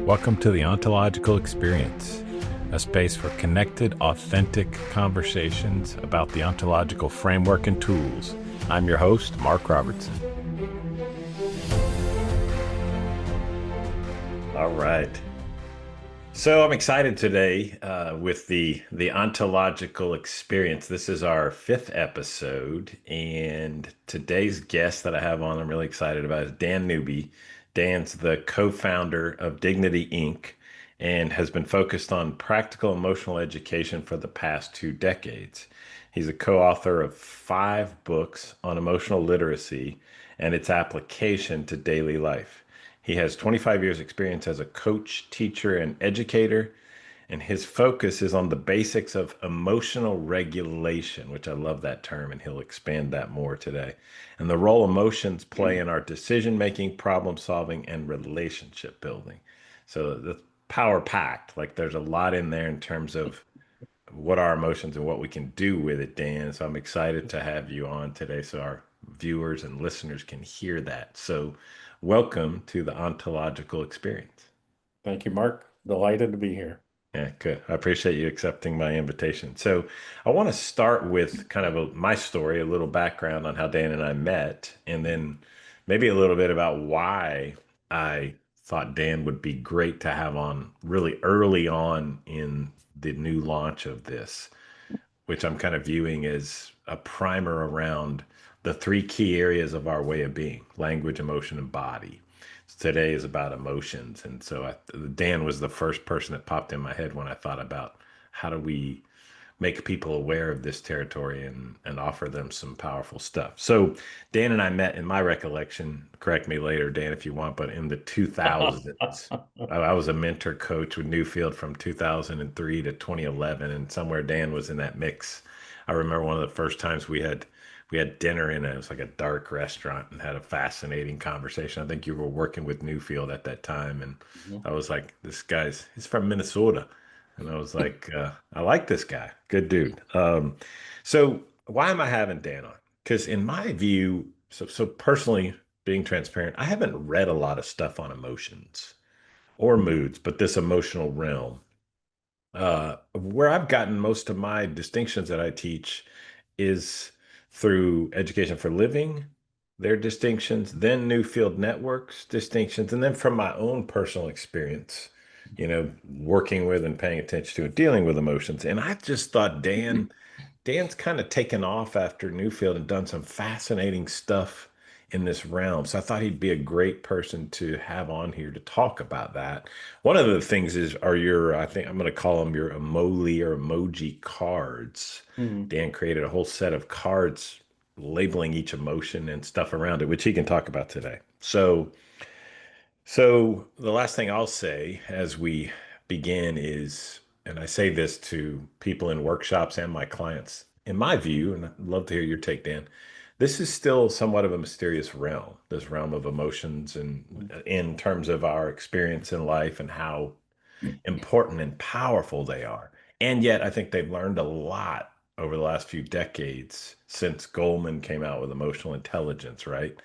Welcome to the Ontological Experience, a space for connected, authentic conversations about the ontological framework and tools. I'm your host, Mark Robertson. All right. So I'm excited today with the Ontological Experience. This is our 5th episode, and today's guest that I have on, I'm really excited about, is Dan Newby. Dan's the co-founder of Dignity Inc. and has been focused on practical emotional education for the past 2 decades. He's a co-author of 5 books on emotional literacy and its application to daily life. He has 25 years experience as a coach, teacher, and educator, and his focus is on the basics of emotional regulation, which I love that term, and he'll expand that more today, and the role emotions play in our decision making, problem solving, and relationship building. So the power packed, like there's a lot in there in terms of what are emotions and what we can do with it, Dan. So I'm excited to have you on today so our viewers and listeners can hear that. So welcome to the Ontological Experience. Thank you, Mark. Delighted to be here. Yeah, good. I appreciate you accepting my invitation. So I want to start with kind of my story, a little background on how Dan and I met, and then maybe a little bit about why I thought Dan would be great to have on really early on in the new launch of this, which I'm kind of viewing as a primer around the 3 key areas of our way of being: language, emotion, and body. Today is about emotions. And so Dan was the first person that popped in my head when I thought about how do we make people aware of this territory and offer them some powerful stuff. So Dan and I met, in my recollection, correct me later, Dan, if you want, but in the 2000s. I was a mentor coach with Newfield from 2003 to 2011, and somewhere Dan was in that mix. I remember one of the first times we had dinner in it was like a dark restaurant and had a fascinating conversation. I think you were working with Newfield at that time, and Mhm. I was like, he's from Minnesota. And I was like, I like this guy. Good dude. So why am I having Dan on? Because in my view, so personally, being transparent, I haven't read a lot of stuff on emotions or moods, but this emotional realm. Where I've gotten most of my distinctions that I teach is through Education for Living, their distinctions, then Newfield Networks distinctions, and then from my own personal experience, working with and paying attention to and dealing with emotions. And I just thought Dan's kind of taken off after Newfield and done some fascinating stuff in this realm. So I thought he'd be a great person to have on here to talk about that. One of the things are I think I'm going to call them your emoji cards. Mhm. Dan created a whole set of cards labeling each emotion and stuff around it, which he can talk about today. So the last thing I'll say as we begin is, and I say this to people in workshops and my clients, in my view, and I'd love to hear your take, Dan, this is still somewhat of a mysterious realm, this realm of emotions, and in terms of our experience in life and how important and powerful they are. And yet, I think they've learned a lot over the last few decades since Goldman came out with emotional intelligence, right?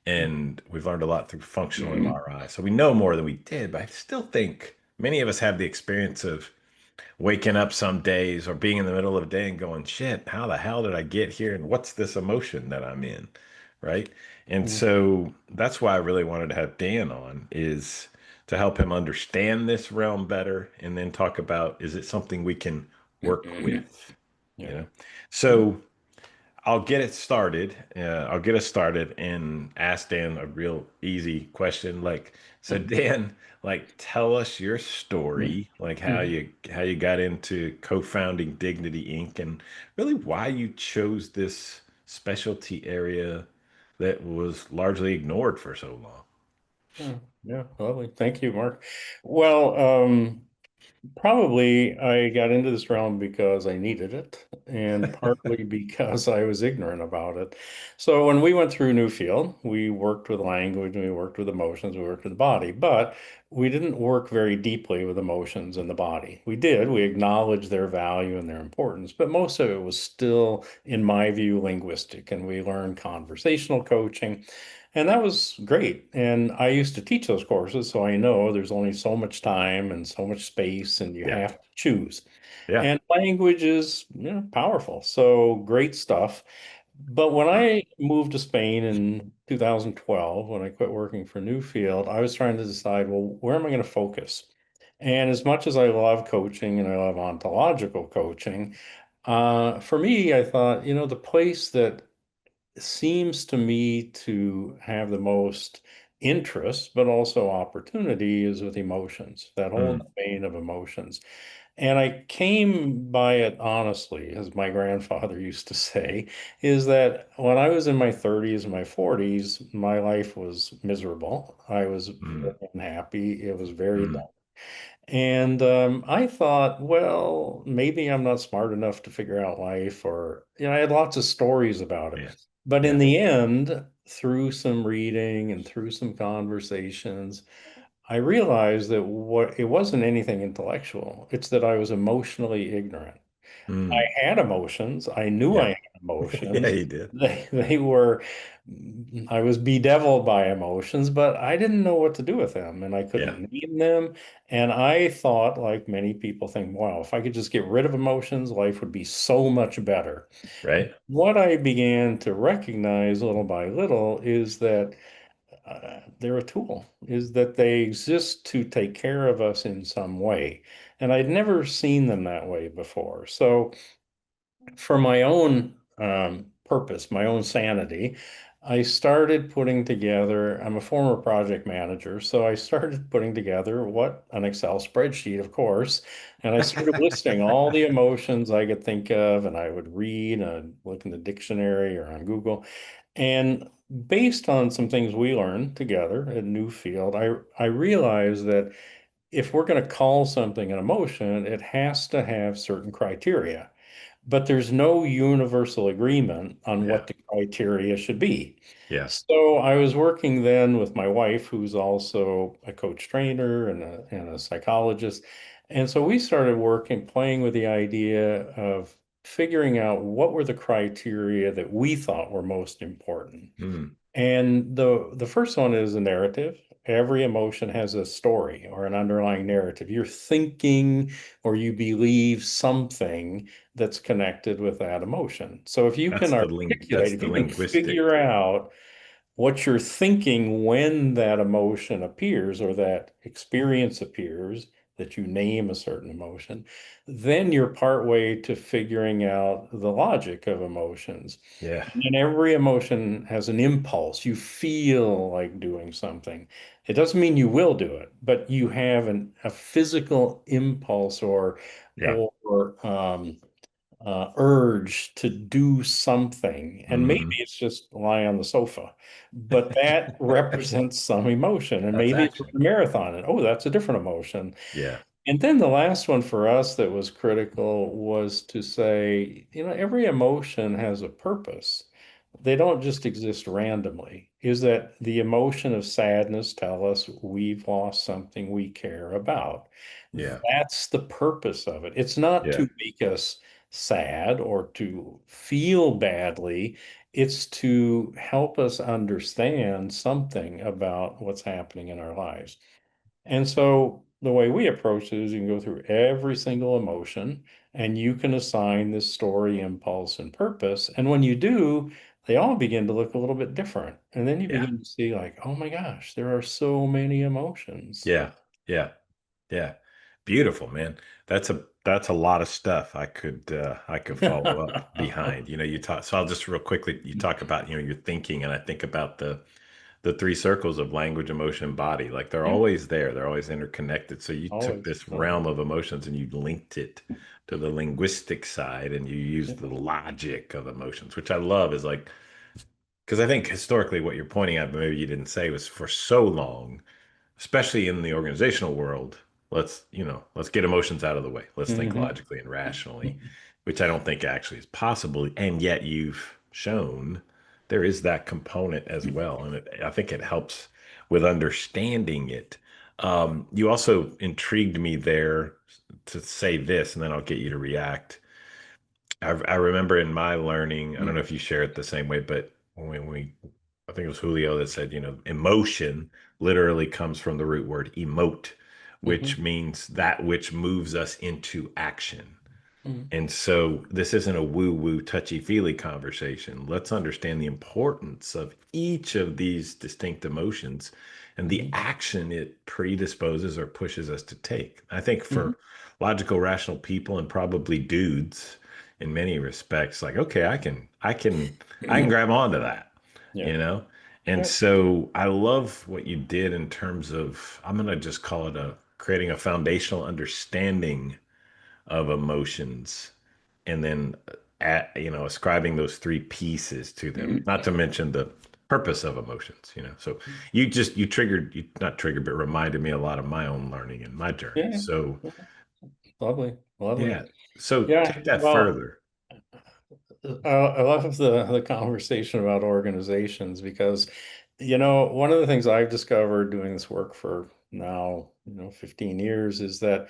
And we've learned a lot through functional MRI. So we know more than we did, but I still think many of us have the experience of waking up some days or being in the middle of a day and going, shit, how the hell did I get here? And what's this emotion that I'm in? Right. And Mhm. so that's why I really wanted to have Dan on, is to help him understand this realm better and then talk about, is it something we can work with? You Yeah. know? So I'll get it started. I'll get us started and ask Dan a real easy question. Like, so Dan, like, tell us your story, like how you got into co-founding Dignity Inc. and really why you chose this specialty area that was largely ignored for so long. Yeah, yeah, lovely. Thank you, Mark. Well, probably I got into this realm because I needed it, and partly because I was ignorant about it. So when we went through Newfield, we worked with language, we worked with emotions, we worked with the body, but we didn't work very deeply with emotions and the body. We acknowledged their value and their importance, but most of it was still, in my view, linguistic. And we learned conversational coaching. And that was great. And I used to teach those courses, so I know there's only so much time and so much space, and you Yeah. have to choose. Yeah. And language is, powerful. So great stuff. But when I moved to Spain in 2012, when I quit working for Newfield, I was trying to decide, well, where am I going to focus? And as much as I love coaching and I love ontological coaching, for me, I thought, the place that seems to me to have the most interest, but also opportunity is with emotions, that whole Mm, domain of emotions. And I came by it honestly, as my grandfather used to say, is that when I was in my 30s and my 40s, my life was miserable. I was very mm, unhappy. It was very mm. and I thought, well, maybe I'm not smart enough to figure out life, or, I had lots of stories about it. Yeah. But in Yeah. the end, through some reading and through some conversations, I realized that what it wasn't anything intellectual. It's that I was emotionally ignorant. I Mm. had emotions. I knew I Yeah. had Yeah, emotions. you did. They were, I was bedeviled by emotions, but I didn't know what to do with them and I Yeah. couldn't name them. And I thought, like many people think, wow, if I could just get rid of emotions, life would be so much better. Right. What I began to recognize little by little is that they're a tool, is that they exist to take care of us in some way. And I'd never seen them that way before. So, for my own purpose, my own sanity, I started putting together, I'm a former project manager, so I started putting together what an Excel spreadsheet, of course, and I started listing all the emotions I could think of, and I would read and look in the dictionary or on Google. And based on some things we learned together at Newfield, I realized that if we're going to call something an emotion, it has to have certain criteria, but there's no universal agreement on Yeah. what the criteria should be. Yeah. So I was working then with my wife, who's also a coach trainer and a psychologist. And so we started working, playing with the idea of figuring out what were the criteria that we thought were most important. Mm. And the first one is a narrative. Every emotion has a story or an underlying narrative. You're thinking or you believe something that's connected with that emotion. So if you can articulate, That's if the you can linguistic. figure out what you're thinking when that emotion appears or that experience appears, that you name a certain emotion, then you're partway to figuring out the logic of emotions. Yeah. And every emotion has an impulse. You feel like doing something. It doesn't mean you will do it, but you have a physical impulse Yeah. or urge to do something. And maybe Hmm. it's just lie on the sofa, but that represents some emotion. And That's maybe it's action. run a marathon, and oh, that's a different emotion. Yeah. And then the last one for us that was critical was to say, every emotion has a purpose. They don't just exist randomly. Is that the emotion of sadness tell us we've lost something we care about? Yeah. That's the purpose of it. It's not Yeah. to make us sad or to feel badly. It's to help us understand something about what's happening in our lives. And so the way we approach it is you can go through every single emotion and you can assign this story, impulse, and purpose. And when you do, they all begin to look a little bit different. And then you Yeah. begin to see, like, oh my gosh, there are so many emotions. Yeah. Yeah. Yeah. Beautiful, man. That's a lot of stuff I could follow up behind. You talk so I'll just real quickly you talk about, your thinking and I think about the three circles of language, emotion, and body. Like they're Yeah, always there. They're always interconnected. So you took always. this realm of emotions and you linked it to the linguistic side and you Yeah. used the logic of emotions, which I love is like because I think historically what you're pointing at, but maybe you didn't say, was for so long, especially in the organizational world, let's get emotions out of the way. Let's think Mhm. logically and rationally, which I don't think actually is possible. And yet you've shown there is that component as well. And I think it helps with understanding it. You also intrigued me there to say this, and then I'll get you to react. I remember in my learning, I don't know if you share it the same way, but when we I think it was Julio that said, emotion literally comes from the root word emote, which Hmm. means that which moves us into action. Hmm. And so this isn't a woo-woo, touchy-feely conversation. Let's understand the importance of each of these distinct emotions and the Hmm. action it predisposes or pushes us to take. I think Hmm. for logical, rational people and probably dudes in many respects, like, okay, I can grab onto that, Yeah. you know? And Yeah. so I love what you did in terms of, I'm gonna just call it a creating a foundational understanding of emotions and then ascribing those three pieces to them, not to mention the purpose of emotions, so you triggered, you not triggered, but reminded me a lot of my own learning and my journey. Yeah. So Yeah. Lovely. Lovely. yeah, so Yeah. take that Well, further. I love the conversation about organizations because, one of the things I've discovered doing this work for now, 15 years is that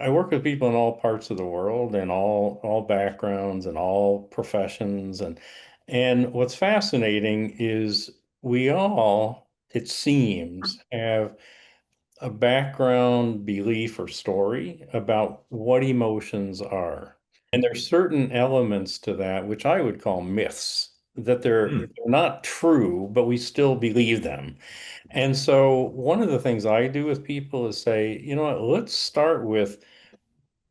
I work with people in all parts of the world and all backgrounds and all professions and what's fascinating is we all, it seems, have a background belief or story about what emotions are. And there's certain elements to that which I would call myths, that they're Hmm. not true, but we still believe them. And so one of the things I do with people is say, you know what, let's start with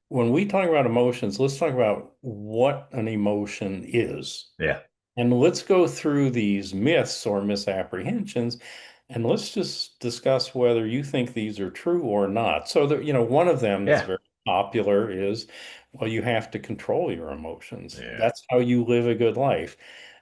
when we talk about emotions, let's talk about what an emotion is. Yeah. And let's go through these myths or misapprehensions, and let's just discuss whether you think these are true or not. So that, one of them that's Yeah. very popular is, well, you have to control your emotions. Yeah. That's how you live a good life.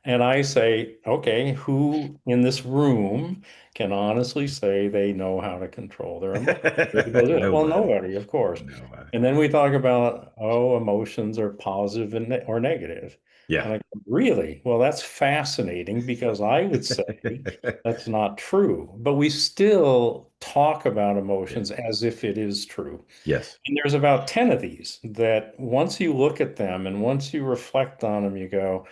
And I say, okay, who in this room can honestly say they know how to control their emotions? Everybody do it. Well, Nobody. nobody, of course. Nobody. And then we talk about, oh, emotions are positive and or negative. Yeah. And I go, really? Well, that's fascinating because I would say that's not true. But we still talk about Yeah. emotions as if it is true. Yes. And there's about 10 of these that once you look at them and once you reflect on them, you go,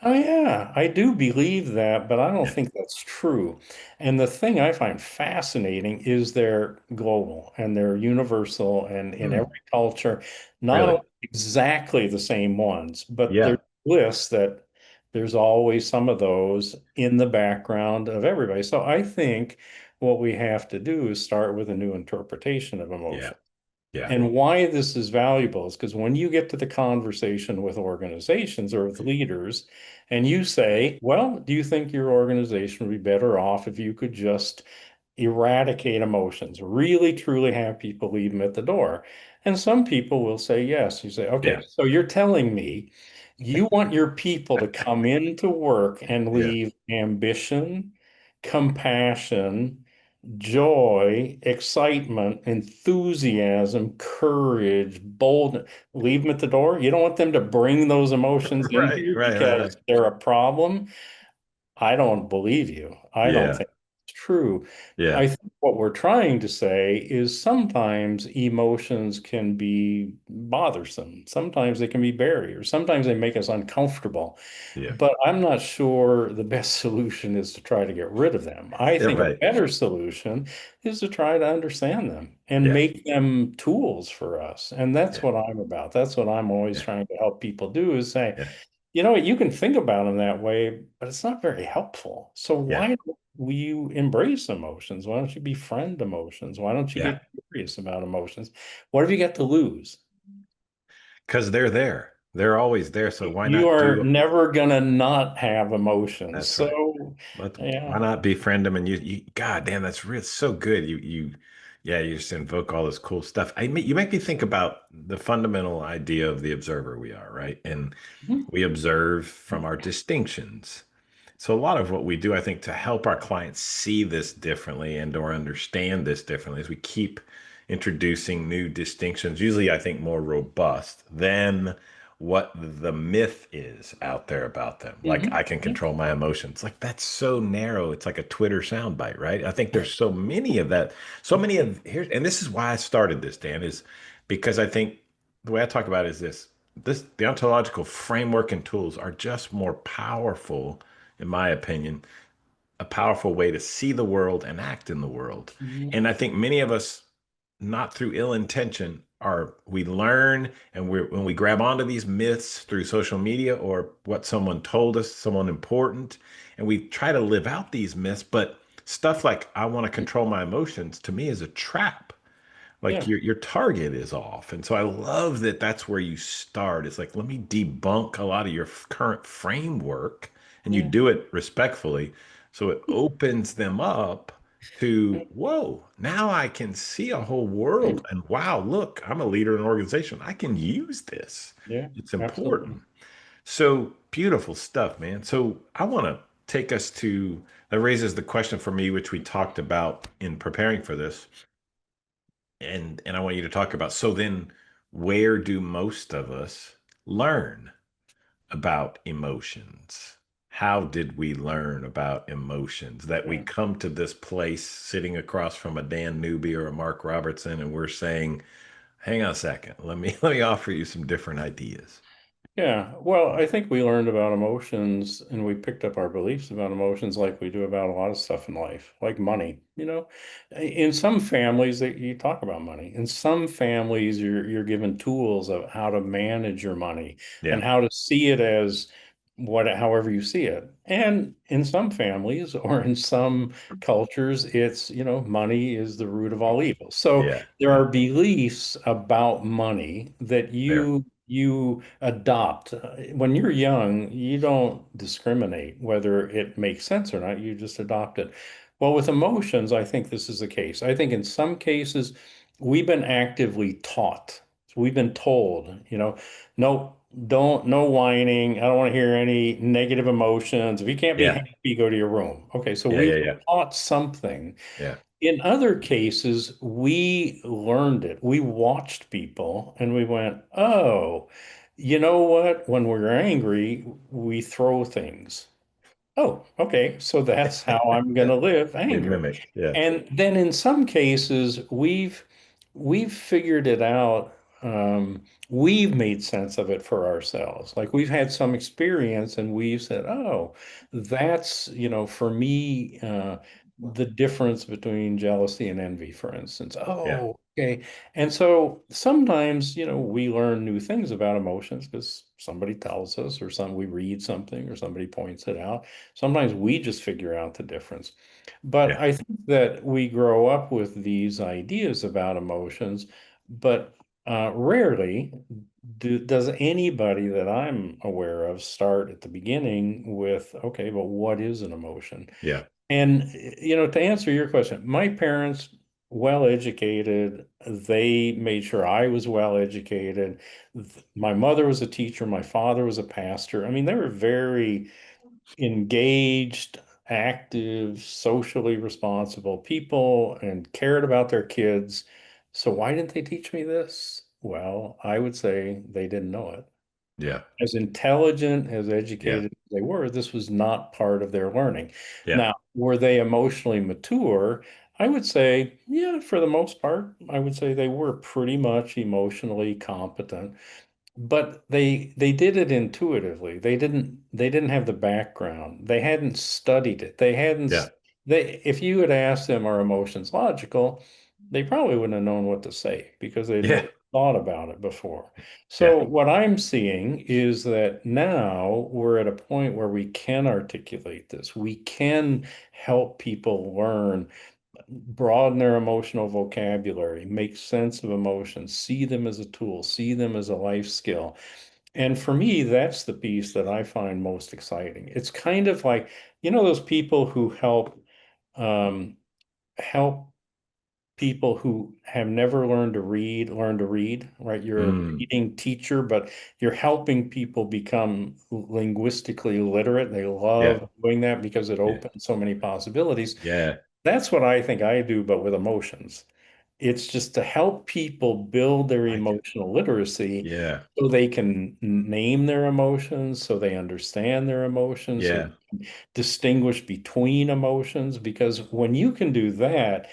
oh, yeah, I do believe that, but I don't Yeah. think that's true. And the thing I find fascinating is they're global and they're universal and in Hmm. every culture, not Really? only exactly the same ones, but there's Yeah. lists that there's always some of those in the background of everybody. So I think what we have to do is start with a new interpretation of Yeah. emotion. Yeah. And why this is valuable is because when you get to the conversation with organizations or with leaders, and you say, well, do you think your organization would be better off if you could just eradicate emotions, really truly have people leave them at the door? And some people will say yes. You say, Yeah. okay, so you're telling me you want your people to come into work and Yeah. leave ambition, compassion, joy, excitement, enthusiasm, courage, boldness, leave them at the door. You don't want them to bring those emotions in Right. here Right. Right. Right. because they're a problem. I don't believe you. I don't Yeah. think it's true. Yeah. I think what we're trying to say is sometimes emotions can be bothersome. Sometimes they can be barriers. Sometimes they make us uncomfortable. Yeah. But I'm not sure the best solution is to try to get rid of them. I Yeah. think a Right. better solution is to try to understand them and Yeah. make them tools for us. And that's Yeah. what I'm about. That's what I'm always Yeah. trying to help people do is say, Yeah. you know what, you can think about them that way, but it's not very helpful. So Yeah. why don't you embrace emotions? Why don't you befriend emotions? Why don't you Yeah. get curious about emotions? What have you got to lose? Because they're there. They're always there. So why You not are do never gonna not have emotions. that's right. So Why yeah. not befriend them? And God damn, that's real so good. Yeah, you just invoke all this cool stuff. You make me think about the fundamental idea of the observer we are, right? And Mhm. we observe from our distinctions. So a lot of what we do, I think, to help our clients see this differently and or understand this differently is we keep introducing new distinctions, usually I think more robust than what the myth is out there about them. Like I Mhm. can Yeah. control my emotions. Like that's so narrow. It's like a Twitter soundbite, right? I think there's so many of that. So many of here, and this is why I started this, Dan, is because I think the way I talk about it is this the ontological framework and tools are just more powerful in my opinion, a powerful way to see the world and act in the world. Mhm. And I think many of us, not through ill intention, are we learn and when we grab onto these myths through social media or what someone told us, someone important, and we try to live out these myths, but stuff like I want to control my emotions to me is a trap. Like Yeah, your target is off. And so I love that that's where you start. It's like, let me debunk a lot of your current framework, and you yeah, do it respectfully. So it opens them up to, whoa, now I can see a whole world. And wow, look, I'm a leader in an organization. I can use this. yeah, It's absolutely. important. So beautiful stuff, man. So I want to take us to that raises the question for me, which we talked about in preparing for this and I want you to talk about so then where do most of us learn about emotions? How did we learn about emotions that we Yeah. come to this place sitting across from a Dan Newby or a Mark Robertson and we're saying, hang on a second, let me offer you some different ideas. Yeah, well, I think we learned about emotions and we picked up our beliefs about emotions like we do about a lot of stuff in life, like money. In some families that you talk about money. In some families, you're given tools of how to manage your money and Yeah. how to see it as however you see it. And in some families or in some cultures, it's, money is the root of all evil. So Yeah. there Yeah. are beliefs about money that Fair. you adopt. When you're young, you don't discriminate whether it makes sense or not. You just adopt it. Well, with emotions, I think this is the case. I think in some cases, we've been actively taught. We've been told, no, no whining. I don't want to hear any negative emotions. If you can't be Yeah. happy, go to your room. Okay, so Yeah. we've Yeah. been Yeah. taught something. Yeah. In other cases, we learned it. We watched people and we went, oh, you know what? When we're angry, we throw things. Oh, okay. So that's how I'm going Yeah. to live We anger. mimic. Yeah. And then in some cases, we've figured it out. We've made sense of it for ourselves. Like we've had some experience and we've said, oh, that's, for me, the difference between jealousy and envy, for instance. Yeah. Oh, okay. And so sometimes, we learn new things about emotions because somebody tells us or we read something or somebody points it out. Sometimes we just figure out the difference. But Yeah. I think that we grow up with these ideas about emotions, but rarely does anybody that I'm aware of start at the beginning with, okay, but what is an emotion? Yeah. And, to answer your question, my parents, well educated, they made sure I was well educated. My mother was a teacher, my father was a pastor. I mean, they were very engaged, active, socially responsible people and cared about their kids. So why didn't they teach me this? Well, I would say they didn't know it. Yeah. As intelligent, as Yeah. educated as they were, this was not part of their learning. Yeah. Now, were they emotionally mature? I would say, yeah, for the most part, I would say they were pretty much emotionally competent, but they did it intuitively. They didn't have the background. They hadn't studied it. Yeah. They if you had asked them, are emotions logical, they probably wouldn't have known what to say because they'd Yeah. never thought about it before. Yeah. So what I'm seeing is that now we're at a point where we can articulate this. We can help people learn, broaden their emotional vocabulary, make sense of emotions, see them as a tool, see them as a life skill. And for me, that's the piece that I find most exciting. It's kind of like, those people who um, help people who have never learn to read, right? You're a Mm. reading teacher, but you're helping people become linguistically literate. They Yeah. love doing that because it Yeah. opens so many possibilities. Yeah. That's what I think I do, but with emotions. It's just to help people build their Like it. emotional literacy Yeah. so they can name their emotions, so they understand their emotions, so Yeah. they can distinguish between emotions. Because when you can do that,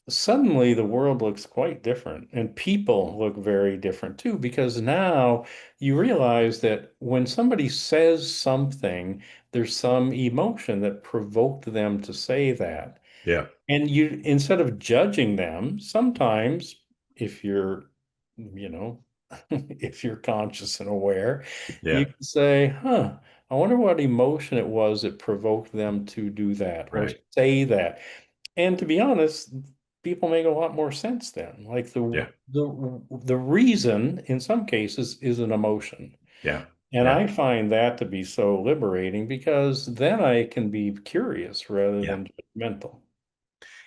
suddenly the world looks quite different and people look very different too, because now you realize that when somebody says something there's some emotion that provoked them to say that. Yeah. And you, instead of judging them, sometimes if you're, you know, if you're conscious and aware, you Yeah. can say, huh, I wonder what emotion it was that provoked them to do that or Right. say that. And to be honest, people make a lot more sense then. Like Yeah. the reason in some cases is an emotion. Yeah. And Yeah. I find that to be so liberating because then I can be curious rather Yeah. than judgmental.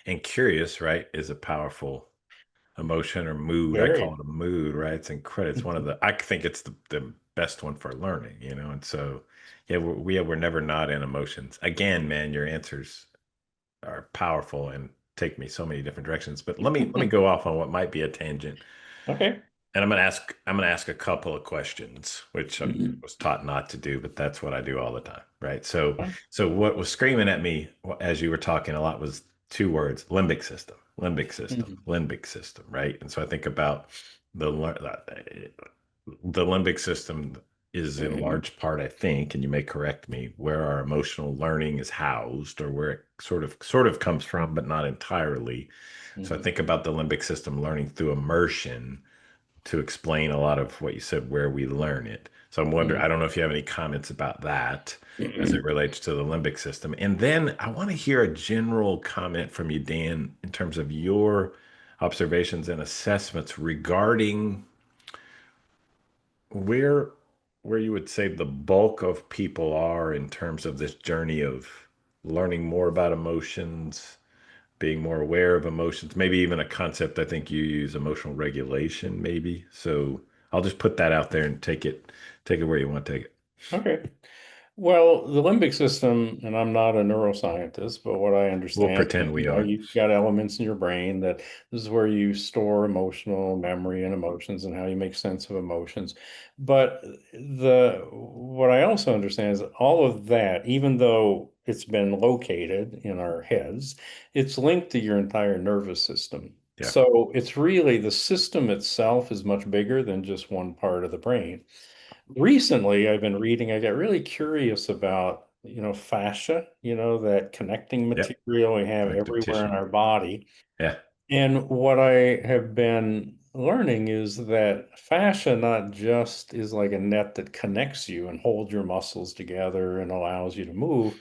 And curious, right, is a powerful emotion or mood. I call Very. it a mood, right? It's incredible. It's one of the, I think it's the best one for learning, you know? And so, yeah, we're never not in emotions. Again, man, your answers are powerful and take me so many different directions. But let me go off on what might be a tangent. Okay. And I'm gonna ask a couple of questions, which I was taught not to do, but that's what I do all the time, right? So what was screaming at me as you were talking a lot was two words: limbic system, limbic system, Mhm. limbic system, right? And so I think about the limbic system is in large part, I think, and you may correct me, where our emotional learning is housed, or where it sort of comes from, but not entirely. So I Mhm. think about the limbic system learning through immersion to explain a lot of what you said, where we learn it. So I'm wondering, I Mhm. don't know if you have any comments about that as it relates to the limbic system. And then I want to hear a general comment from you, Dan, in terms of your observations and assessments regarding where where you would say the bulk of people are in terms of this journey of learning more about emotions, being more aware of emotions, maybe even a concept I think you use, emotional regulation, maybe. So I'll just put that out there and take it where you want to take it. Okay. Well, the limbic system, and I'm not a neuroscientist, but what I We'll understand is, pretend we are. you've got elements in your brain that this is where you store emotional memory and emotions and how you make sense of emotions. But the what I also understand is that all of that, even though it's been located in our heads, it's linked to your entire nervous system. Yeah. So it's really the system itself is much bigger than just one part of the brain. Recently, I've been reading, I got really curious about, fascia, that connecting Yep. material we have Connective everywhere in tissue. our body. Yeah. And what I have been learning is that fascia not just is like a net that connects you and holds your muscles together and allows you to move,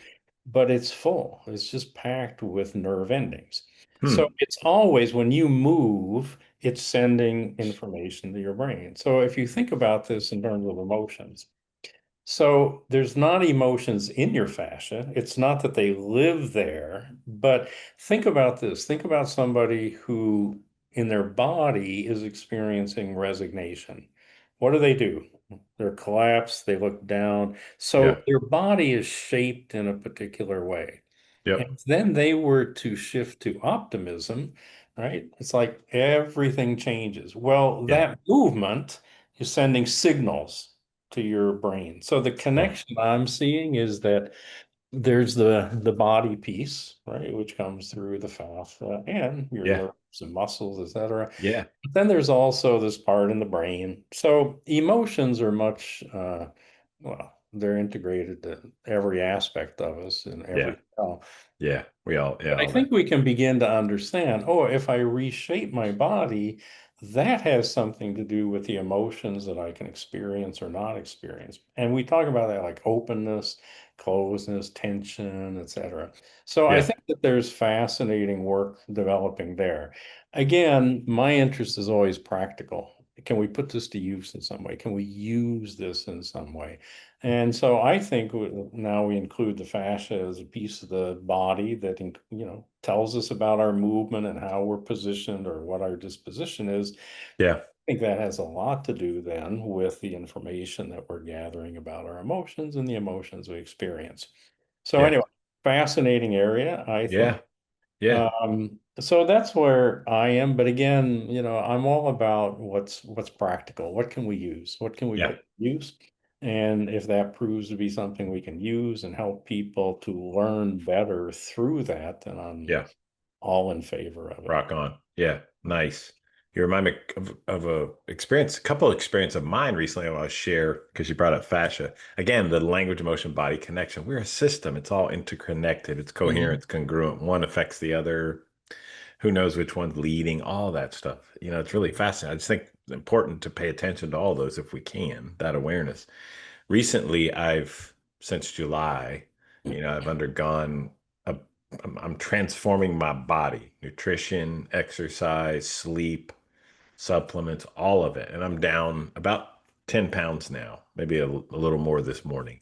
but it's full. It's just packed with nerve endings. So Hmm. it's always when you move, it's sending information to your brain. So if you think about this in terms of emotions, so there's not emotions in your fascia. It's not that they live there, but think about this. Think about somebody who in their body is experiencing resignation. What do? They're collapsed, they look down. Yeah. So their body is shaped in a particular way. And Yep. if then they were to shift to optimism, right? It's like everything changes. Well, Yeah. that movement is sending signals to your brain. So the Cool. connection I'm seeing is that there's the body piece, right, which comes through the fascia and your Yeah. nerves and muscles, etc. Yeah. But then there's also this part in the brain. So emotions are much well, they're integrated to every aspect of us and Yeah. every cell. Yeah. We all, yeah, But I all that. think we can begin to understand, oh, if I reshape my body, that has something to do with the emotions that I can experience or not experience. And we talk about that like openness, closeness, tension, etc. So I Yeah. think that there's fascinating work developing there. Again, my interest is always practical. Can we put this to use in some way? Can we use this in some way? And so I think now we include the fascia as a piece of the body that, tells us about our movement and how we're positioned or what our disposition is. Yeah. I think that has a lot to do then with the information that we're gathering about our emotions and the emotions we experience. So Yeah. anyway, fascinating area, I think. Yeah. Yeah. So that's where I am. But again, I'm all about what's practical. What can we use? What can we Yeah. put to use? And if that proves to be something we can use and help people to learn better through that, then I'm Yeah. all in favor of it. Rock on. Yeah. Nice. You remind me of a experience, a couple of experience of mine recently I want to share because you brought up fascia. Again, the language, emotion, body connection. We're a system. It's all interconnected. It's coherent. Hmm. It's congruent. One affects the other. Who knows which one's leading? All that stuff. It's really fascinating. I just think it's important to pay attention to all those if we can, that awareness. Recently, since July, I've undergone a, I'm transforming my body, nutrition, exercise, sleep, supplements, all of it. And I'm down about 10 pounds now, maybe a little more this morning.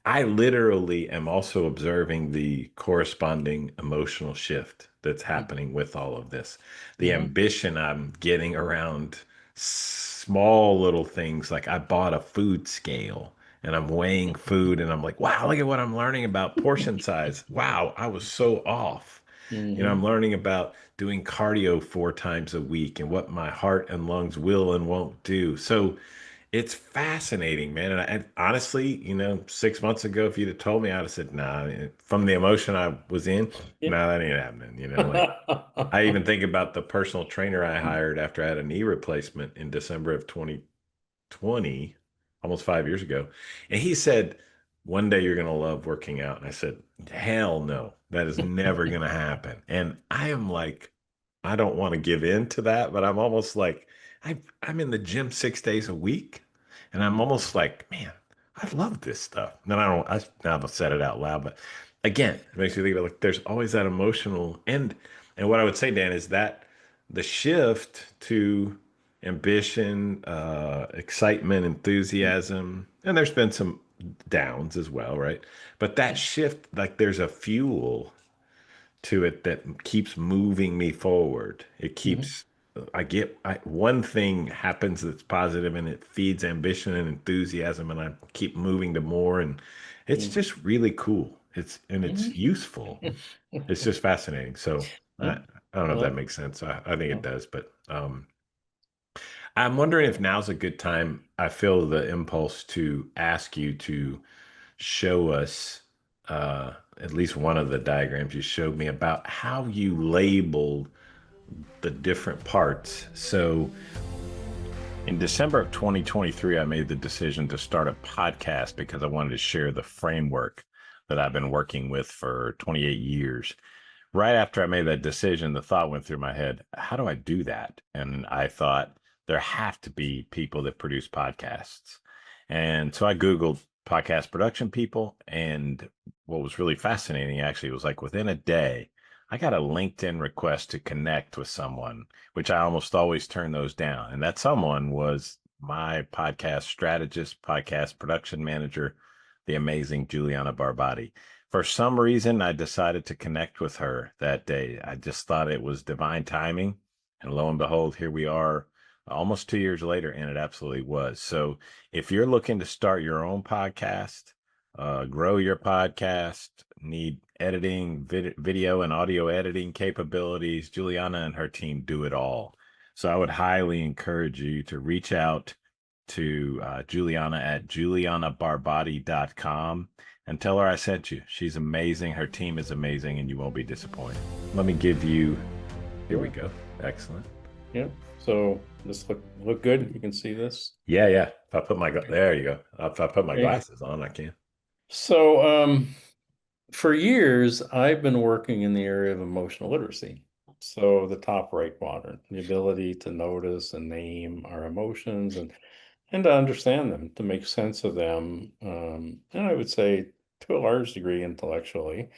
I literally am also observing the corresponding emotional shift that's happening with all of this. The Hmm. ambition I'm getting around small little things, like I bought a food scale and I'm weighing food and I'm like, wow, look at what I'm learning about portion size. Wow, I was so off. Hmm. I'm learning about doing cardio 4 times a week and what my heart and lungs will and won't do. So it's fascinating, man. And honestly, 6 months ago, if you'd have told me, I'd have said, nah, from the emotion I was in, Yeah. nah, that ain't happening. Like I even think about the personal trainer I hired after I had a knee replacement in December of 2020, almost 5 years ago. And he said, one day you're going to love working out. And I said, hell no, that is never going to happen. And I am like, I don't want to give in to that, but I'm almost like, I'm in the gym 6 days a week. And I'm Mhm. almost like, man, I love this stuff. Then now I've said it out loud, but again, it makes me think about like, there's always that emotional end. And what I would say, Dan, is that the shift to ambition, excitement, enthusiasm, and there's been some downs as well, right? But that shift, like there's a fuel to it that keeps moving me forward. It Mhm. keeps, one thing happens that's positive and it feeds ambition and enthusiasm, and I keep moving to more. And it's Mhm. just really cool. It's Mhm. useful. It's just fascinating. So I, Yeah. I don't know if that Well, makes sense. I think it no. does, but I'm wondering if now's a good time. I feel the impulse to ask you to show us at least one of the diagrams you showed me about how you labeled the different parts. So in December of 2023, I made the decision to start a podcast because I wanted to share the framework that I've been working with for 28 years. Right after I made that decision, the thought went through my head, how do I do that? And I thought there have to be people that produce podcasts. And so I Googled podcast production people. And what was really fascinating actually was like within a day, I got a LinkedIn request to connect with someone, which I almost always turn those down. And that someone was my podcast strategist, podcast production manager, the amazing Juliana Barbati. For some reason, I decided to connect with her that day. I just thought it was divine timing. And lo and behold, here we are almost 2 years later, and it absolutely was. So if you're looking to start your own podcast, grow your podcast, need editing, video and audio editing capabilities, Juliana and her team do it all. So I would highly encourage you to reach out to Juliana at julianabarbati.com and tell her I sent you. She's amazing. Her team is amazing, and you won't be disappointed. Let me give you, here we Sure. go. Excellent. Yeah. So this look good. You can see this. Yeah, yeah. If I put there you go. If I put my Okay. glasses on, I can. So for years, I've been working in the area of emotional literacy. So the top right quadrant, the ability to notice and name our emotions and to understand them, to make sense of them. And I would say to a large degree intellectually.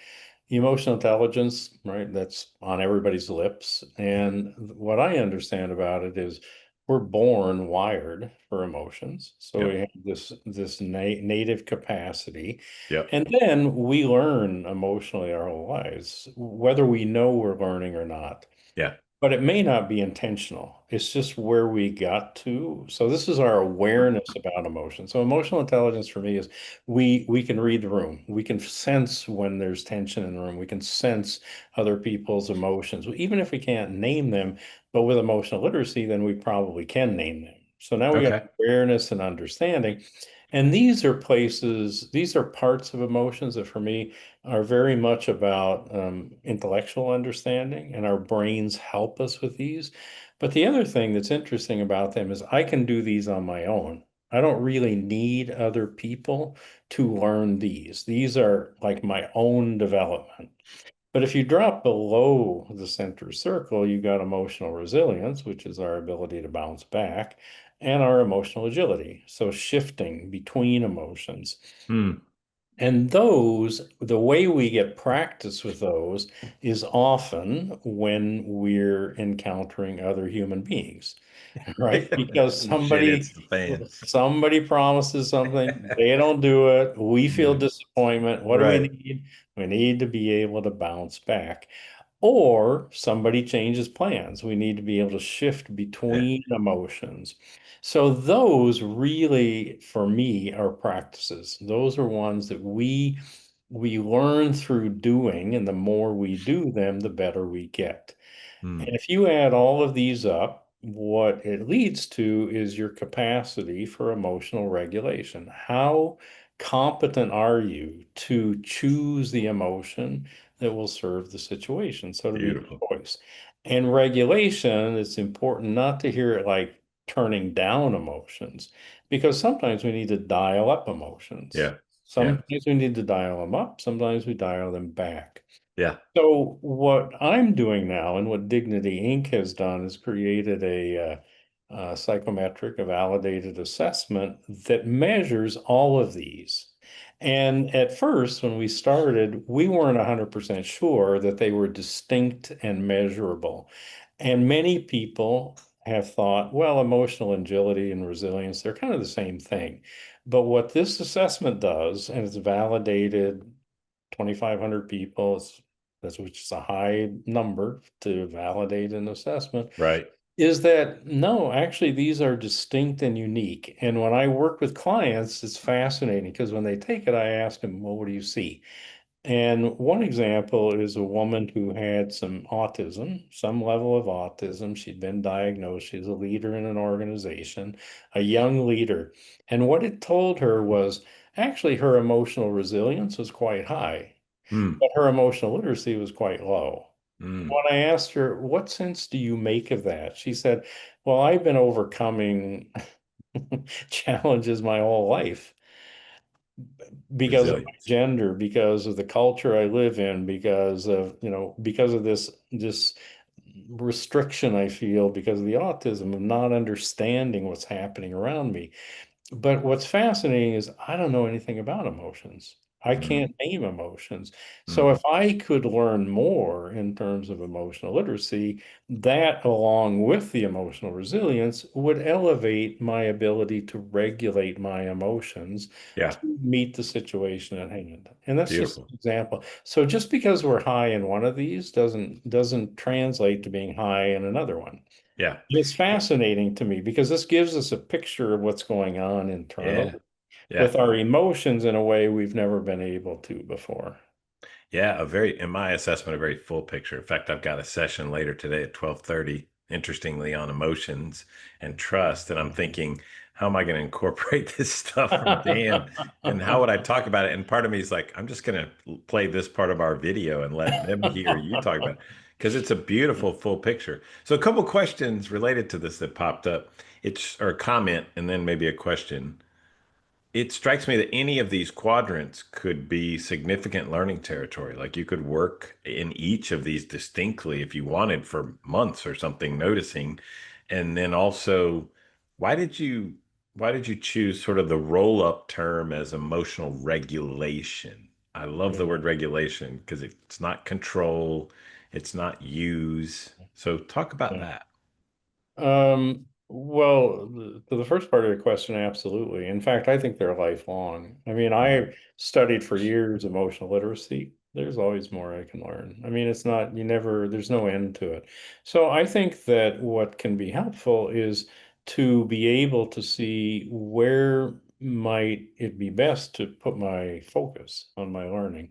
Emotional intelligence, right? That's on everybody's lips. And what I understand about it is we're born wired for emotions. So we Yep. have this native capacity. Yep. And then we learn emotionally our whole lives, whether we know we're learning or not. Yeah. But it may not be intentional. It's just where we got to. So this is our awareness about emotion. So emotional intelligence for me is we can read the room. We can sense when there's tension in the room. We can sense other people's emotions, even if we can't name them. But with emotional literacy, then we probably can name them. So now we got Okay. awareness and understanding. And these are places, these are parts of emotions that for me are very much about intellectual understanding, and our brains help us with these. But the other thing that's interesting about them is I can do these on my own. I don't really need other people to learn these. These are like my own development. But if you drop below the center circle, you got emotional resilience, which is our ability to bounce back, and our emotional agility. So shifting between emotions. Hmm. And those, the way we get practice with those is often when we're encountering other human beings, right? Because Some shit hits the fan. somebody promises something, they don't do it, we feel Yeah. disappointment. What do we Right. need? We need to be able to bounce back. Or somebody changes plans. We need to be able to shift Yeah. between emotions. So those really, for me, are practices. Those are ones that we learn through doing, and the more we do them, the better we get. And Hmm. if you add all of these up, what it leads to is your capacity for emotional regulation. How competent are you to choose the emotion that will serve the situation? So to be Beautiful. a choice. And regulation, it's important not to hear it like turning down emotions, because sometimes we need to dial up emotions. Yeah. Yeah. Sometimes we need to dial them up, sometimes we dial them back. Yeah. So what I'm doing now and what Dignity Inc. has done is created a psychometric, a validated assessment that measures all of these. And at first, when we started, we weren't 100% sure that they were distinct and measurable. And many people have thought, well, emotional agility and resilience, they're kind of the same thing. But what this assessment does, and it's validated 2,500 people, which is a high number to validate an assessment, Right. is that no, actually, these are distinct and unique. And when I work with clients, it's fascinating because when they take it, I ask them, well, what do you see? And one example is a woman who had some autism, some level of autism. She'd been diagnosed. She's a leader in an organization, a young leader. And what it told her was actually her emotional resilience was quite high, Hmm. but her emotional literacy was quite low. Hmm. When I asked her, what sense do you make of that? She said, well, I've been overcoming challenges my whole life because of my Resilience. gender, because of the culture I live in, because of, because of this restriction I feel because of the autism of not understanding what's happening around me. But what's fascinating is I don't know anything about emotions. I Hmm. can't name emotions. So Hmm. if I could learn more in terms of emotional literacy, that along with the emotional resilience would elevate my ability to regulate my emotions Yeah. to meet the situation at hand. And that's just Beautiful. an example. So just because we're high in one of these doesn't translate to being high in another one. Yeah. It's fascinating to me because this gives us a picture of what's going on internally Yeah. Yeah. with our emotions in a way we've never been able to before. Yeah, in my assessment, a very full picture. In fact, I've got a session later today at 12:30, interestingly, on emotions and trust. And I'm thinking, how am I going to incorporate this stuff from Dan? And how would I talk about it? And part of me is like, I'm just going to play this part of our video and let them hear you talk about it. Because it's a beautiful full picture. So a couple questions related to this that popped up. It's or a comment and then maybe a question. It strikes me that any of these quadrants could be significant learning territory. Like you could work in each of these distinctly if you wanted for months or something, noticing. And then also, why did you why did you choose sort of the roll-up term as emotional regulation? I love the word regulation because it's not control, it's not use. So talk about Yeah. that. Well, to the first part of your question, absolutely. In fact, I think they're lifelong. I mean, Mhm. I studied for years emotional literacy. There's always more I can learn. I mean, it's not, there's no end to it. So I think that what can be helpful is to be able to see where might it be best to put my focus on my learning?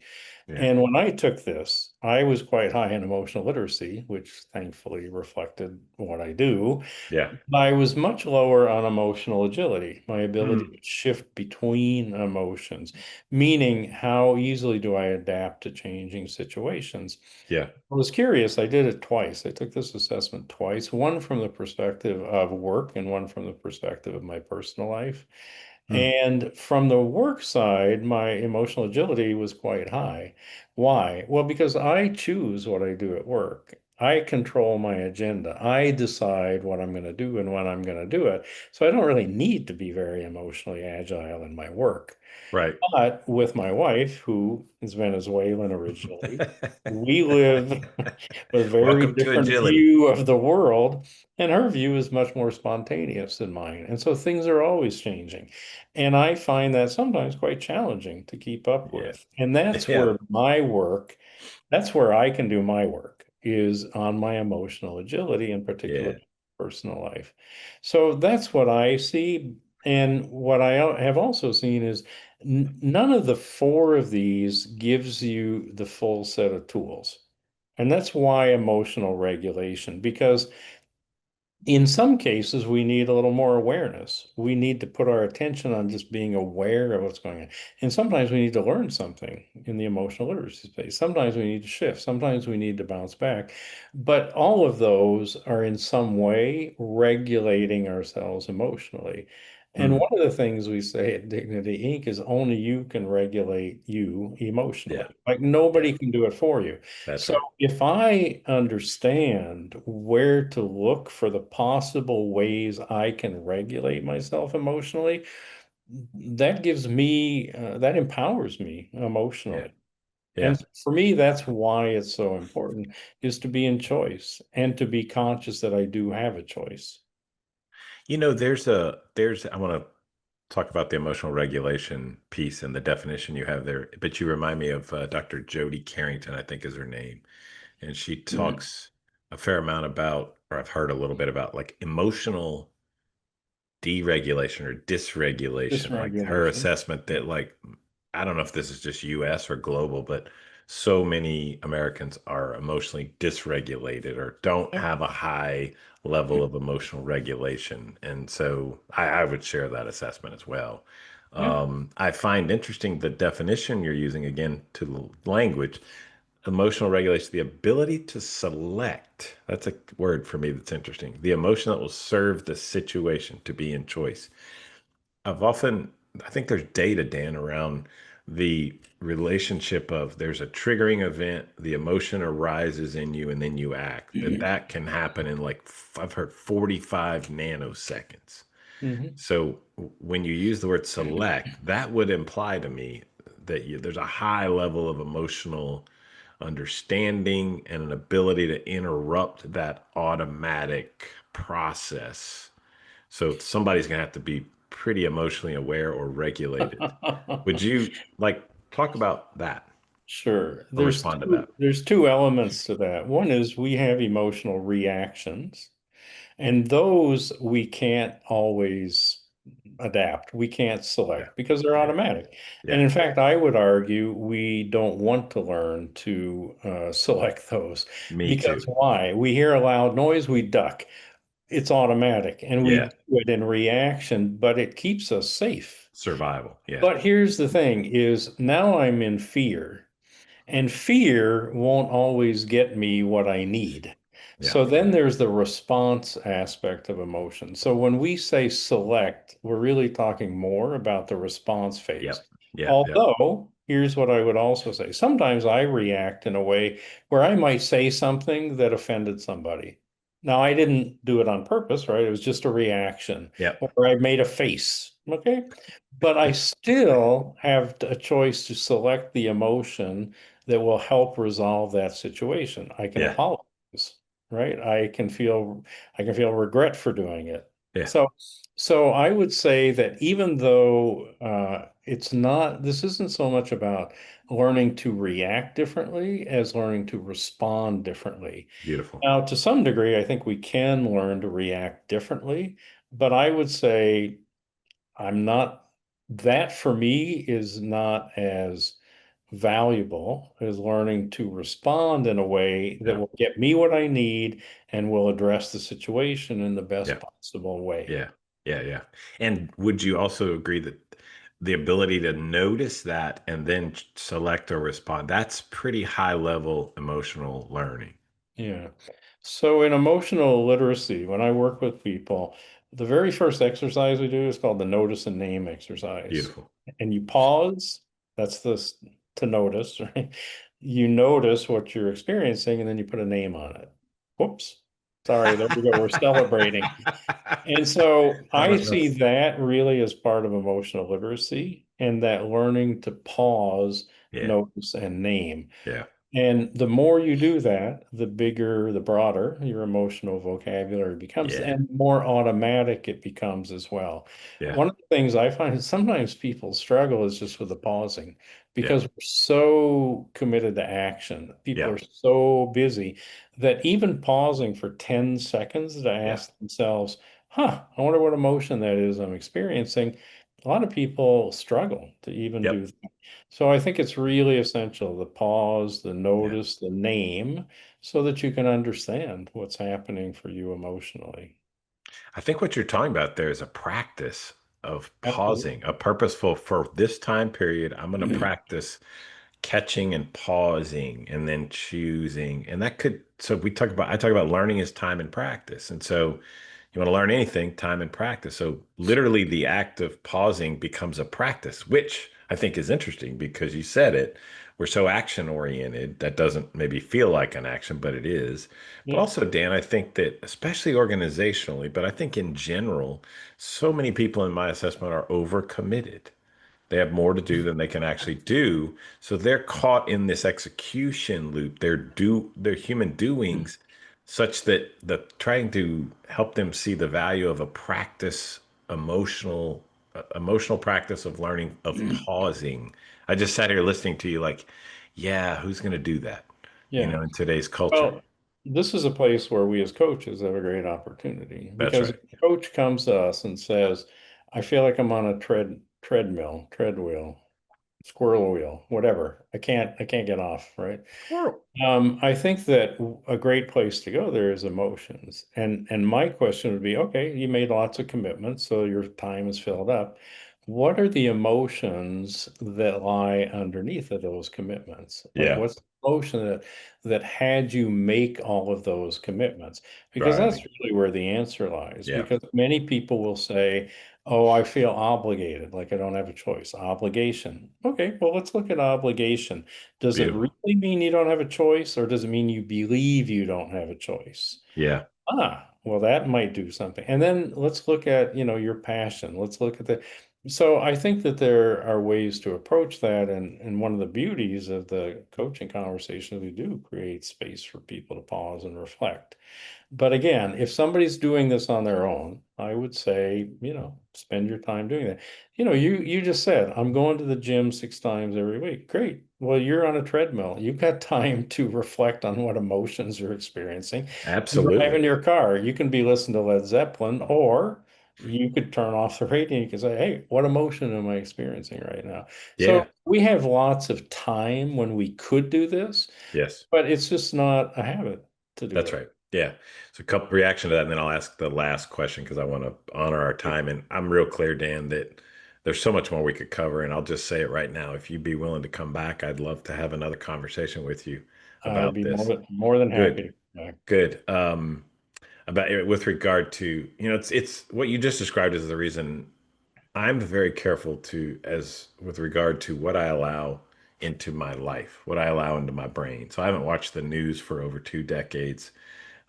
Yeah. And when I took this, I was quite high in emotional literacy, which thankfully reflected what I do. Yeah. I was much lower on emotional agility, my ability Mm. to shift between emotions, meaning how easily do I adapt to changing situations? Yeah. I was curious. I did it twice. I took this assessment twice, one from the perspective of work and one from the perspective of my personal life. Mm. And from the work side, my emotional agility was quite high. Why? Well, because I choose what I do at work. I control my agenda. I decide what I'm going to do and when I'm going to do it. So I don't really need to be very emotionally agile in my work. Right. But with my wife, who is Venezuelan originally, we live with a very Welcome to different agility. view of the world, and her view is much more spontaneous than mine. And so things are always changing. And I find that sometimes quite challenging to keep up Yeah. with. And that's Yeah. where my work, that's where I can do my work, is on my emotional agility, in particular Yeah. personal life. So that's what I see. And what I have also seen is none of the four of these gives you the full set of tools. And that's why emotional regulation, because in some cases, we need a little more awareness. We need to put our attention on just being aware of what's going on. And sometimes we need to learn something in the emotional literacy space. Sometimes we need to shift. Sometimes we need to bounce back. But all of those are in some way regulating ourselves emotionally. And Mm. one of the things we say at Dignity Inc. is only you can regulate you Yeah. emotionally. Like Yeah. nobody can do it for you. That's So right. if I understand where to look for the possible ways I can regulate myself emotionally, that gives me, that empowers me Yeah. emotionally. Yeah. And for me, that's why it's so important, is to be in choice and to be conscious that I do have a choice. I want to talk about the emotional regulation piece and the definition you have there, but you remind me of Dr. Jody Carrington, I think is her name. And she talks a fair amount about, or I've heard a little bit about like emotional deregulation or dysregulation, like her Dysregulation. assessment that like I don't know if this is just US or global, but so many Americans are emotionally dysregulated or don't Yeah. have a high level of emotional regulation. And so I would share that assessment as well. Yeah. I find interesting the definition you're using again to language. Emotional regulation, the ability to select. That's a word for me that's interesting. The emotion that will serve the situation to be in choice. I've often, I think there's data, Dan, around the relationship of there's a triggering event, the emotion arises in you, and then you act. That can happen in like, I've heard 45 nanoseconds. Mhm. So when you use the word select, that would imply to me that there's a high level of emotional understanding and an ability to interrupt that automatic process. So somebody's going to have to be pretty emotionally aware or regulated. Would you like talk about that Sure. or respond to that? There's two elements to that. One is we have emotional reactions. And those we can't always adapt. We can't Yeah. select because they're Yeah. automatic. And Yeah. in fact, I would argue we don't want to learn to select those Me because too. why? We hear a loud noise, we duck. It's automatic and we Yeah. do it in reaction, but it keeps us safe. Survival. Yeah. But here's the thing is now I'm in fear. And fear won't always get me what I need. Yeah. So then there's the response aspect of emotion. So when we say select, we're really talking more about the response phase. Yep. Yep. Yep. Although, here's what I would also say. Sometimes I react in a way where I might say something that offended somebody. Now, I didn't do it on purpose, right? It was just a reaction, Yep. or I made a face. Okay. But I still have a choice to select the emotion that will help resolve that situation. I can Yeah. apologize, right? I can feel regret for doing it. Yeah. So so I would say that even though it's not, this isn't so much about learning to react differently as learning to respond differently. Beautiful. Now, to some degree, I think we can learn to react differently, but I would say I'm not. That for me is not as valuable as learning to respond in a way that Yeah. will get me what I need and will address the situation in the best Yeah. possible way. Yeah. Yeah. Yeah. And would you also agree that the ability to notice that and then select or respond, that's pretty high level emotional learning. Yeah. So in emotional literacy, when I work with people, the very first exercise we do is called the notice and name exercise. Beautiful. And you pause, that's to notice, right? You notice what you're experiencing and then you put a name on it. Whoops. Sorry, there we go. We're celebrating. And so Oh, I see that's, that really as part of emotional literacy and that learning to pause, yeah. notice, and name. Yeah. And the more you do that, the bigger, the broader your emotional vocabulary becomes, Yeah. and the more automatic it becomes as well. Yeah. One of the things I find is sometimes people struggle is just with the pausing Yeah. because we're so committed to action. People Yeah. are so busy that even pausing for 10 seconds to Yeah. ask themselves, I wonder what emotion that is I'm experiencing. A lot of people struggle to even do Yep. that. So I think it's really essential, the pause, the Yeah. notice, the name, so that you can understand what's happening for you emotionally. I think what you're talking about there is a practice of Absolutely. pausing, a purposeful for this time period. I'm going to practice catching and pausing and then choosing. And that could, so I talk about learning is time and practice. And so you want to learn anything, time and practice. So literally the act of pausing becomes a practice, which I think is interesting because you said it. We're so action oriented that doesn't maybe feel like an action, but it is. But Yeah. also, Dan, I think that especially organizationally, but I think in general, so many people in my assessment are overcommitted. They have more to do than they can actually do. So they're caught in this execution loop. Their human doings such that the trying to help them see the value of a practice, emotional practice of learning, of pausing. I just sat here listening to you like, yeah, who's going to do that? Yeah. In today's culture. Well, this is a place where we as coaches have a great opportunity That's because if right. a coach comes to us and says, I feel like I'm on a treadwheel, squirrel wheel, whatever. I can't get off, right? Squirrel. I think that a great place to go there is emotions. And my question would be, okay, you made lots of commitments, so your time is filled up. What are the emotions that lie underneath of those commitments? Like Yeah. what's the emotion that had you make all of those commitments? Because that's Right. really where the answer lies. Yeah. Because many people will say, oh, I feel obligated, like I don't have a choice. Obligation. Okay, well, let's look at obligation. Does it Beautiful. really mean you don't have a choice, or does it mean you believe you don't have a choice? Yeah. Well, that might do something. And then let's look at, your passion. Let's look at the. So I think that there are ways to approach that, and one of the beauties of the coaching conversation we do create space for people to pause and reflect. But again, if somebody's doing this on their own, I would say, spend your time doing that. You just said, I'm going to the gym 6 times every week. Great. Well, you're on a treadmill. You've got time to reflect on what emotions you're experiencing. You drive in Absolutely. your car, you can be listening to Led Zeppelin, or you could turn off the radio and you can say, hey, what emotion am I experiencing right now? So Yeah. we have lots of time when we could do this, Yes. but it's just not a habit to do That's it. right. Yeah. So, a couple reaction to that, and then I'll ask the last question because I want to honor our time. And I'm real clear, Dan, that there's so much more we could cover. And I'll just say it right now. If you'd be willing to come back, I'd love to have another conversation with you I'd about be more this. than more than happy Good. to come back. Good. About with regard to, it's what you just described as the reason I'm very careful to, as with regard to what I allow into my life, what I allow into my brain. So I haven't watched the news for over 2 decades.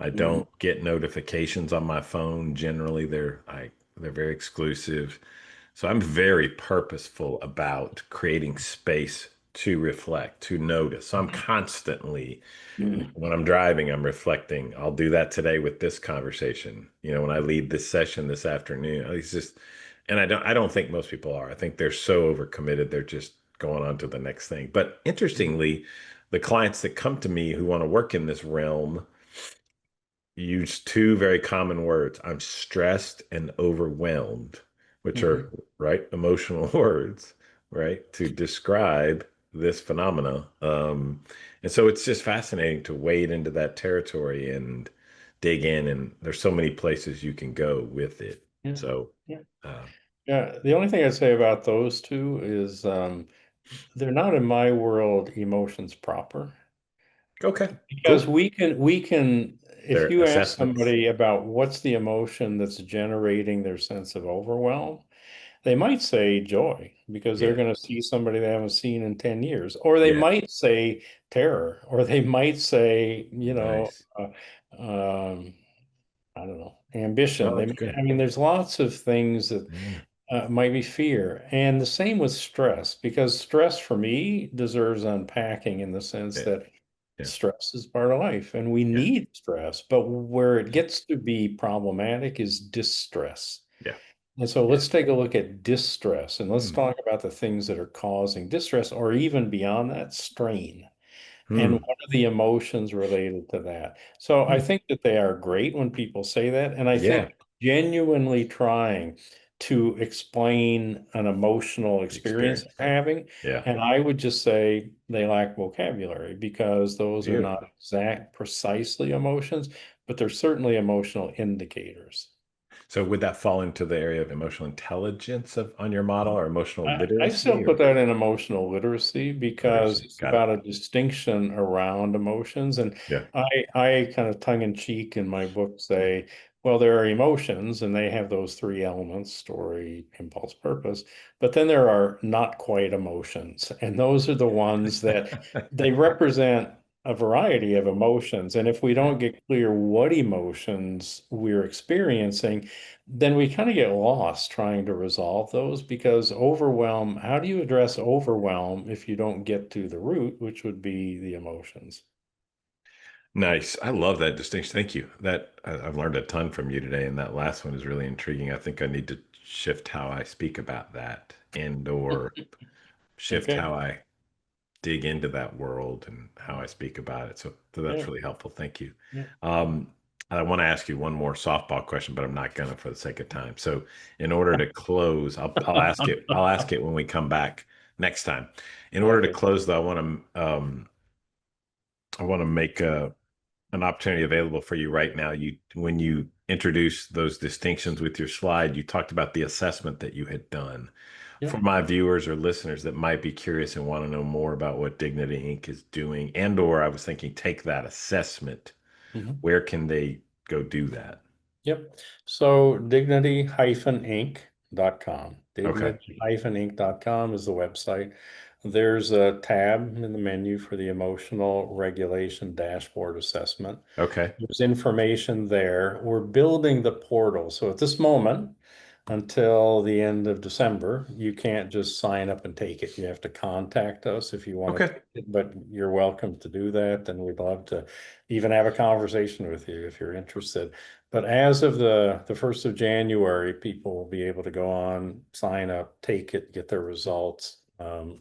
I Mhm. don't get notifications on my phone. Generally, they're very exclusive. So I'm very purposeful about creating space to reflect, to notice. So I'm constantly, Mhm. when I'm driving, I'm reflecting. I'll do that today with this conversation. When I lead this session this afternoon, it's just, and I don't think most people are. I think they're so overcommitted, they're just going on to the next thing. But interestingly, the clients that come to me who want to work in this realm use two very common words. I'm stressed and overwhelmed, which are Hmm. right emotional words, right, to describe this phenomena. And so it's just fascinating to wade into that territory and dig in. And there's so many places you can go with it. Yeah. So, Yeah. uh, Yeah. The only thing I'd say about those two is they're not in my world emotions proper. okay, Because cool. we can, if Their you ask assessments. somebody about what's the emotion that's generating their sense of overwhelm, they might say joy because they're Yeah, going to see somebody they haven't seen in 10 years. Or they yeah, might say terror, or they might say, nice. um, I don't know, ambition. No, They that's might, good. I mean, there's lots of things that Yeah, might be fear. And the same with stress, because stress for me deserves unpacking in the sense yeah, that yeah, stress is part of life and we yeah, need stress. But where it gets to be problematic is distress. yeah, And so yeah. let's take a look at distress and let's Hmm. talk about the things that are causing distress or even beyond that, strain. And Hmm. what are the emotions related to that? So I Hmm. think that they are great when people say that. And I Yeah, think genuinely trying to explain an emotional experience experience. they're having. Yeah, And I would just say they lack vocabulary because those are not beautiful. exact, precisely emotions, but they're certainly emotional indicators. So would that fall into the area of emotional intelligence on your model or emotional I still literacy put or that in emotional literacy because literacy? it's Got it. about a distinction around emotions. And Yeah. I kind of tongue in cheek in my book say, well, there are emotions and they have those three elements, story, impulse, purpose. But then there are not quite emotions. And those are the ones that they represent a variety of emotions. And if we Yeah. don't get clear what emotions we're experiencing, then we kind of get lost trying to resolve those because overwhelm, how do you address overwhelm if you don't get to the root, which would be the emotions? Nice. I love that distinction. Thank you. I've learned a ton from you today, and that last one is really intriguing. I think I need to shift how I speak about that and or shift Okay. how I dig into that world and how I speak about it. So that's Yeah. really helpful. Thank you. Yeah. Um, I want to ask you one more softball question, but I'm not gonna for the sake of time. So in order to close, I'll ask it. I'll ask it when we come back next time. In order to Okay. close, though, I want to make an opportunity available for you right now. When you introduce those distinctions with your slide, you talked about the assessment that you had done. Yeah. For my viewers or listeners that might be curious and want to know more about what Dignity Inc. is doing, and or I was thinking take that assessment, Mhm. where can they go do that? Yep. So dignity-inc.com. Okay. Dignity-inc.com is the website. There's a tab in the menu for the emotional regulation dashboard assessment. Okay. There's information there. We're building the portal. So at this moment, until the end of December, you can't just sign up and take it. You have to contact us if you want to Okay. take it, but you're welcome to do that. And we'd love to even have a conversation with you if you're interested. But as of the 1st of January, people will be able to go on, sign up, take it, get their results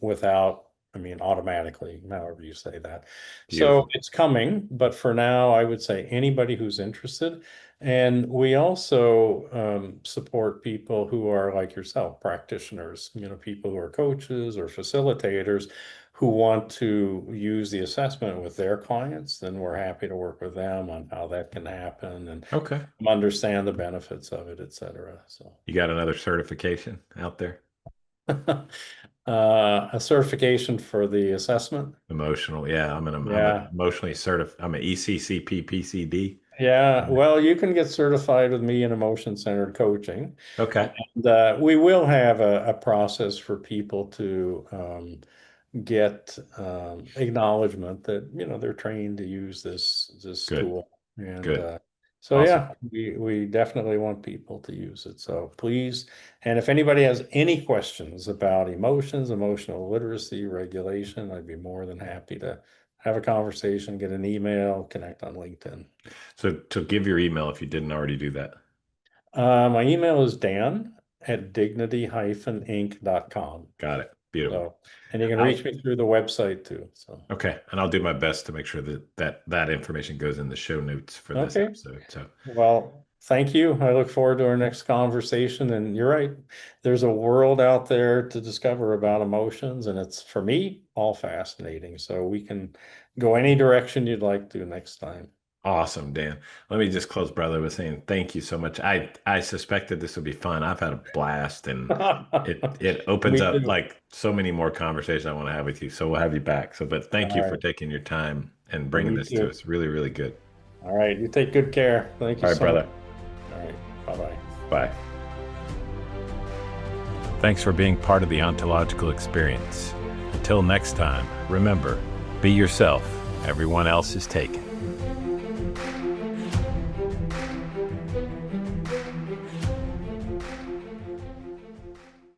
without, I mean, automatically, however you say that. So Beautiful. it's coming, but for now, I would say anybody who's interested. And we also support people who are like yourself, practitioners, people who are coaches or facilitators who want to use the assessment with their clients. Then we're happy to work with them on how that can happen and Okay. understand the benefits of it, et cetera. So, You got another certification out there? a certification for the assessment. Emotional. Yeah, I'm a Yeah. emotionally certified. I'm a ECCP PCD. Yeah, well, you can get certified with me in emotion-centered coaching. Okay. And we will have a process for people to get acknowledgement that they're trained to use this Good. tool. And Good. so Awesome. yeah, we definitely want people to use it. So please, and if anybody has any questions about emotions, emotional literacy, regulation, I'd be more than happy to have a conversation, get an email, connect on LinkedIn. So to give your email if you didn't already do that. My email is dan@dignity-inc.com. Got it. Beautiful. So, and you can reach I'll, me through the website too. So, okay. And I'll do my best to make sure that information goes in the show notes for this okay. episode. So Well, Thank you. I look forward to our next conversation. And you're right, there's a world out there to discover about emotions, and it's, for me, all fascinating. So we can go any direction you'd like to next time. Awesome, Dan. Let me just close, brother, with saying thank you so much. I suspected this would be fun. I've had a blast, and it opens Me up too. like so many more conversations I want to have with you. So we'll have you back. So, but thank All you for right. taking your time and bringing Me this to too. us. Really, really good. All right. You take good care. Thank you All right, so much. brother. All right. Bye-bye. Bye. Thanks for being part of the ontological experience. Until next time, remember, be yourself. Everyone else is taken.